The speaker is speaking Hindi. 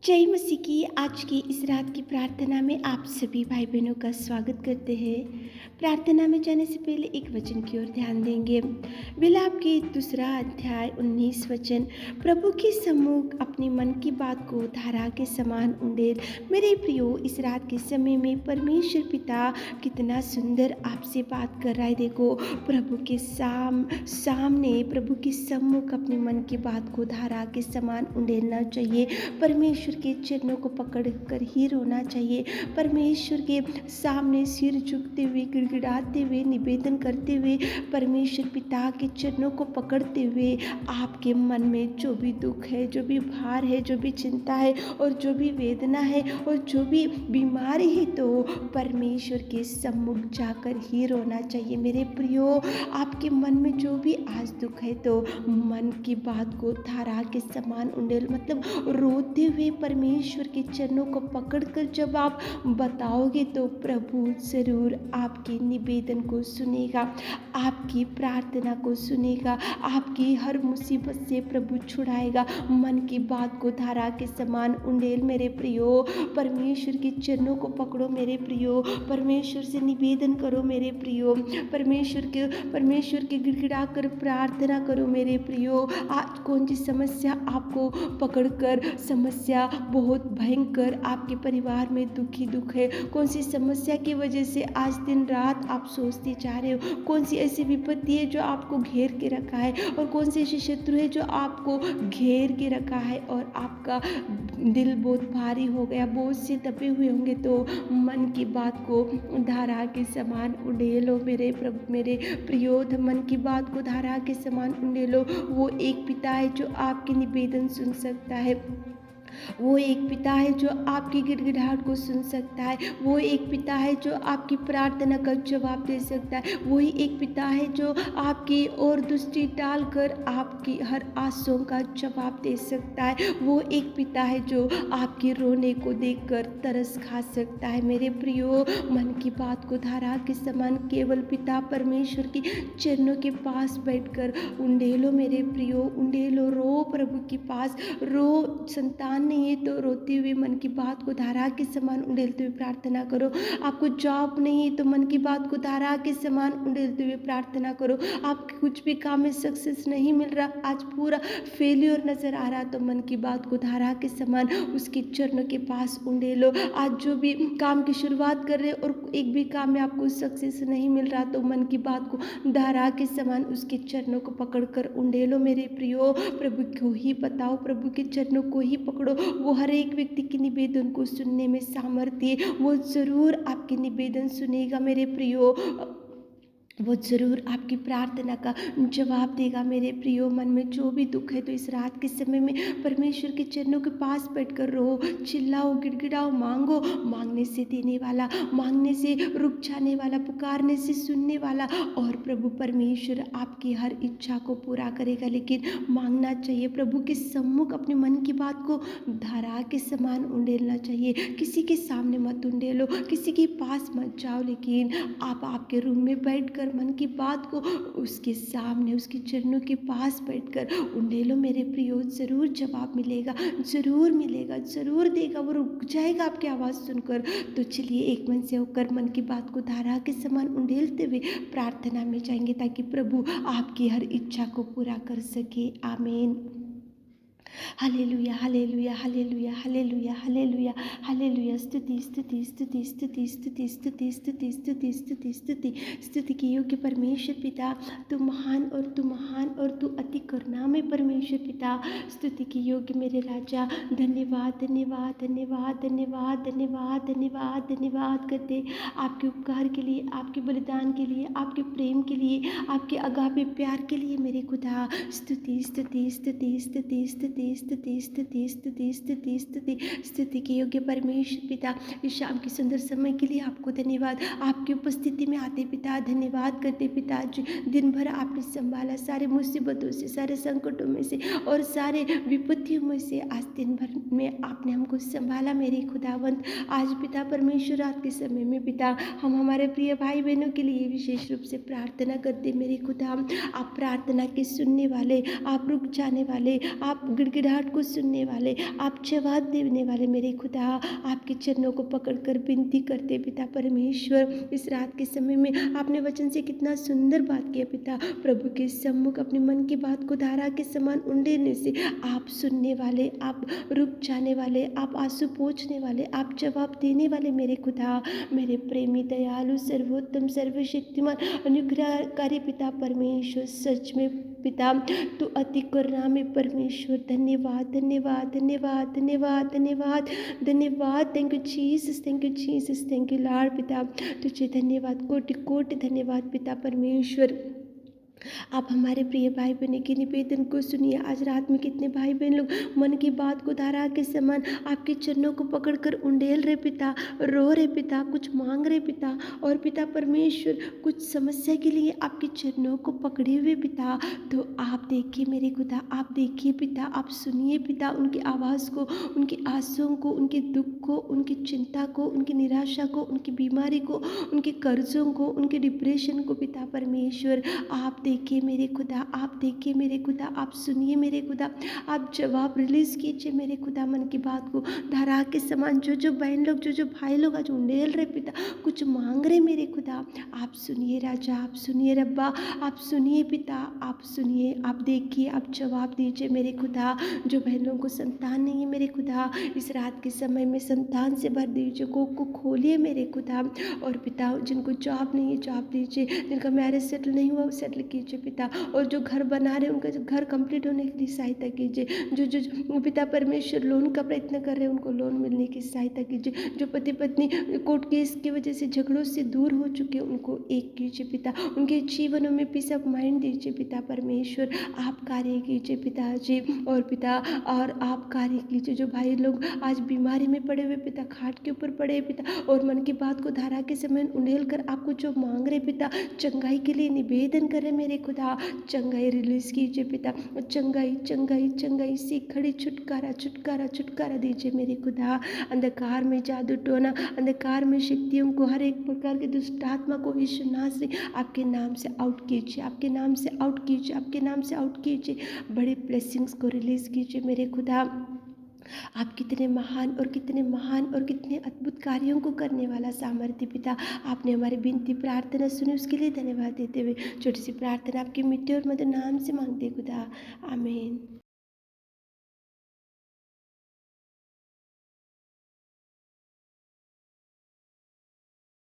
जय मसीह की आज की इस रात की प्रार्थना में आप सभी भाई बहनों का स्वागत करते हैं। प्रार्थना में जाने से पहले एक वचन की ओर ध्यान देंगे। विलाप के दूसरा अध्याय 19 वचन। प्रभु के सम्मुख अपने मन की बात को धारा के समान उंडेल। मेरे प्रियो, इस रात के समय में परमेश्वर पिता कितना सुंदर आपसे बात कर रहा है। देखो, प्रभु के सामने प्रभु के सम्मुख अपने मन की बात को धारा के समान उंडेलना चाहिए। परमेश्वर के चरणों को पकड़ कर ही रोना चाहिए। परमेश्वर के सामने सिर झुकते हुए, गिड़गिड़ाते हुए, निवेदन करते हुए, परमेश्वर पिता के चरणों को पकड़ते हुए आपके मन में जो भी दुख है, जो भी भार है, जो भी चिंता है और जो भी वेदना है और जो भी बीमारी है, तो परमेश्वर के सम्मुख जाकर ही रोना चाहिए। मेरे प्रियो, आपके मन में जो भी आज दुख है, तो मन की बात को धारा के समान उंडेल, मतलब रोते हुए परमेश्वर के चरणों को पकड़कर जब आप बताओगे, तो प्रभु जरूर आपके निवेदन को सुनेगा, आपकी प्रार्थना को सुनेगा, आपकी हर मुसीबत से प्रभु छुड़ाएगा। मन की बात को धारा के समान उंडेल मेरे प्रियो, परमेश्वर के चरणों को पकड़ो मेरे प्रियो, परमेश्वर से निवेदन करो मेरे प्रियो, परमेश्वर के गिड़गिड़ा कर प्रार्थना करो मेरे प्रियो। आज कौन सी समस्या आपको पकड़कर, समस्या बहुत भयंकर आपके परिवार में दुख है, कौन सी समस्या की वजह से आज दिन रात आप सोचते जा रहे हो, कौन सी ऐसी विपत्ति है जो आपको घेर के रखा है, और कौन से ऐसे शत्रु है जो आपको घेर के रखा है और आपका दिल बहुत भारी हो गया, बोझ से दबे हुए होंगे, तो मन की बात को धारा के समान उंडेलो मेरे प्रभु, मेरे प्रियो, मन की बात को धारा के समान उंडेलो। वो एक पिता है जो आपके निवेदन सुन सकता है, वो एक पिता है जो आपकी गिड़गिड़ाहट को सुन सकता है, वो एक पिता है जो आपकी प्रार्थना का जवाब दे सकता है, वही एक पिता है जो आपकी ओर दृष्टि डालकर आपकी हर आंसुओं का जवाब दे सकता है, वो एक पिता है जो आपके रोने को देखकर तरस खा सकता है। मेरे प्रियो, मन की बात को धारा के समान केवल पिता परमेश्वर की चरणों के पास बैठकर उंडेलो मेरे प्रियो, उंडेलो, रो प्रभु के पास रो। संतान नहीं है तो रोते हुए मन की बात को धारा के समान उंडेलते हुए प्रार्थना करो। आपको जॉब नहीं है तो मन की बात को धारा के समान उंडेलते हुए प्रार्थना करो। आपके कुछ भी काम में सक्सेस नहीं मिल रहा, आज पूरा फेल्योर नजर आ रहा, तो मन की बात को धारा के समान उसके चरणों के पास उंडेलो। आज जो भी काम की शुरुआत कर रहे और एक भी काम में आपको सक्सेस नहीं मिल रहा, तो मन की बात को धारा के समान उसके चरणों को पकड़कर उंडेलो मेरे प्रियो। प्रभु को ही बताओ, प्रभु के चरणों को ही पकड़ो। वो हर एक व्यक्ति के निवेदन को सुनने में सामर्थ्य, वो जरूर आपके निवेदन सुनेगा मेरे प्रियो, वो जरूर आपकी प्रार्थना का जवाब देगा मेरे प्रियो। मन में जो भी दुख है, तो इस रात के समय में परमेश्वर के चरणों के पास बैठकर रो, चिल्लाओ, गिड़गिड़ाओ, मांगो। मांगने से देने वाला, मांगने से रुक जाने वाला, पुकारने से सुनने वाला, और प्रभु परमेश्वर आपकी हर इच्छा को पूरा करेगा। लेकिन मांगना चाहिए, प्रभु के सम्मुख अपने मन की बात को धारा के समान उंडेलना चाहिए। किसी के सामने मत उंडेलो, किसी के पास मत जाओ, लेकिन आप आपके रूम में बैठकर मन की बात को उसके सामने, उसके चरणों के पास बैठकर उंडेलो मेरे प्रियो। जरूर जवाब मिलेगा, जरूर मिलेगा, जरूर देगा, वो रुक जाएगा आपकी आवाज़ सुनकर। तो चलिए एक मन से होकर मन की बात को धारा के समान उंडेलते हुए प्रार्थना में जाएंगे, ताकि प्रभु आपकी हर इच्छा को पूरा कर सके। आमीन। Hallelujah, hallelujah, hallelujah, hallelujah, hallelujah, hallelujah. स्तुति, स्तुति, स्तुति, स्तुति, स्तुति, स्तुति, स्तुति, स्तुति, स्तुति, स्तुति, स्तुति की योग्य परमेश्वर पिता, तू महान और तू महान और तू अति करुणामय परमेश्वर पिता, स्तुति की योग्य मेरे राजा। धन्यवाद, धन्यवाद, धन्यवाद, धन्यवाद, धन्यवाद, धन्यवाद, धन्यवाद करते आपके उपकार के लिए, आपके बलिदान के लिए, आपके प्रेम के लिए, आपके अगापे प्यार के लिए मेरे खुदा। स्तुति, स्तुति, स्तुति, स्तुति, स्तुति, स्तुति, स्तुति, स्तुति, स्तुति, स्तुति, स्तुति के योग्य परमेश्वर पिता, इस शाम के सुंदर समय के लिए आपको धन्यवाद। आपकी उपस्थिति में आते पिता धन्यवाद करते पिता, जो दिन भर आपने संभाला, सारे मुसीबतों से, सारे संकटों में से और सारे विपत्तियों में से आज दिन भर में आपने हमको संभाला मेरे खुदावंत। आज पिता परमेश्वर रात के समय में पिता हम हमारे प्रिय भाई बहनों के लिए विशेष रूप से प्रार्थना करते मेरे खुदा। आप प्रार्थना के सुनने वाले, आप रुक जाने वाले, आप गिड़गिड़ाहट को सुनने वाले, आप जवाब देने वाले मेरे खुदा, आपके चरणों को पकड़कर विनती करते पिता परमेश्वर। इस रात के समय में आपने वचन से कितना सुंदर बात किया पिता, प्रभु के सम्मुख अपने मन की बात को धारा के समान उंडेलने से आप सुनने वाले, आप रुक जाने वाले, आप आंसू पोंछने वाले, आप जवाब देने वाले मेरे खुदा, मेरे प्रेमी दयालु सर्वोत्तम सर्वशक्तिमान अनुग्रहकारी पिता परमेश्वर। सच में पिता तो अति करुणामय परमेश्वर। धन्यवाद धन्यवाद धन्यवाद धन्यवाद धन्यवाद धन्यवाद। Thank you Jesus, thank you Jesus, thank you Lord पिता। तुझे धन्यवाद, कोटि कोटि धन्यवाद पिता परमेश्वर। आप हमारे प्रिय भाई बहन के निवेदन को सुनिए। आज रात में कितने भाई बहन लोग मन की बात को धारा के समान आपके चरणों को पकड़कर उंडेल रहे पिता, रो रहे पिता, कुछ मांग रहे पिता, और पिता परमेश्वर कुछ समस्या के लिए आपके चरणों को पकड़े हुए पिता। तो आप देखिए मेरे खुदा, आप देखिए पिता, आप सुनिए पिता उनकी आवाज़ को, उनकी आंसुओं को, उनके दुख को, उनकी चिंता को, उनकी निराशा को, उनकी बीमारी को, उनके कर्जों को, उनके डिप्रेशन को पिता परमेश्वर। आप देखिए मेरे खुदा, आप देखिए मेरे खुदा, आप सुनिए मेरे खुदा, आप जवाब रिलीज़ कीजिए मेरे खुदा मन की बात को धारा के समान। जो जो बहन लोग, जो जो भाई लोग आज उंडेल रहे पिता, कुछ मांग रहे मेरे खुदा, आप सुनिए राजा, आप सुनिए रब्बा, आप सुनिए पिता, आप सुनिए, आप देखिए, आप जवाब दीजिए मेरे खुदा। जो बहनों को संतान नहीं है मेरे खुदा, इस रात के समय में संतान से भर दीजिए, को खोलिए मेरे खुदा। और पिता जिनको जॉब नहीं है जॉब दीजिए, जिनका मैरिज सेटल नहीं हुआ वो सेटल कीजिए पिता, और जो घर बना रहे उनका घर कंप्लीट होने के लिए सहायता कीजिए। जो पिता परमेश्वर लोन का प्रयत्न कर रहे हैं उनको लोन मिलने की सहायता कीजिए। जो पति पत्नी कोर्ट केस की वजह से झगड़ों से दूर हो चुके उनको एक कीजिए पिता, उनके जीवनों में पीस ऑफ माइंड दीजिए पिता परमेश्वर। आप कार्य कीजिए पिताजी, और पिता और आप कार्य कीजिए। जो भाई लोग आज बीमारी में पड़े हुए पिता, खाट के ऊपर पड़े पिता, और मन की बात को धारा के समय उंडेल कर आपको जो मांग रहे पिता, चंगाई के लिए निवेदन करें मेरे खुदा, चंगाई रिलीज कीजिए पिता, चंगाई चंगाई चंगाई से खड़ी छुटकारा छुटकारा छुटकारा दीजिए मेरे खुदा। अंधकार में जादू टोना, अंधकार में शक्तियों को, हर एक प्रकार की दुष्ट आत्मा को यीशु नाम से आपके नाम से आउट कीजिए, आपके नाम से आउट कीजिए, आपके नाम से आउट कीजिए। बड़े ब्लेसिंग्स को रिलीज कीजिए मेरे खुदा। आप कितने महान और कितने महान और कितने अद्भुत कार्यों को करने वाला सामर्थ्य पिता। आपने हमारी विनती प्रार्थना सुनी, उसके लिए धन्यवाद देते हुए छोटी सी प्रार्थना आपके मिट्टी और मधुर नाम से मांगते खुदा, आमीन।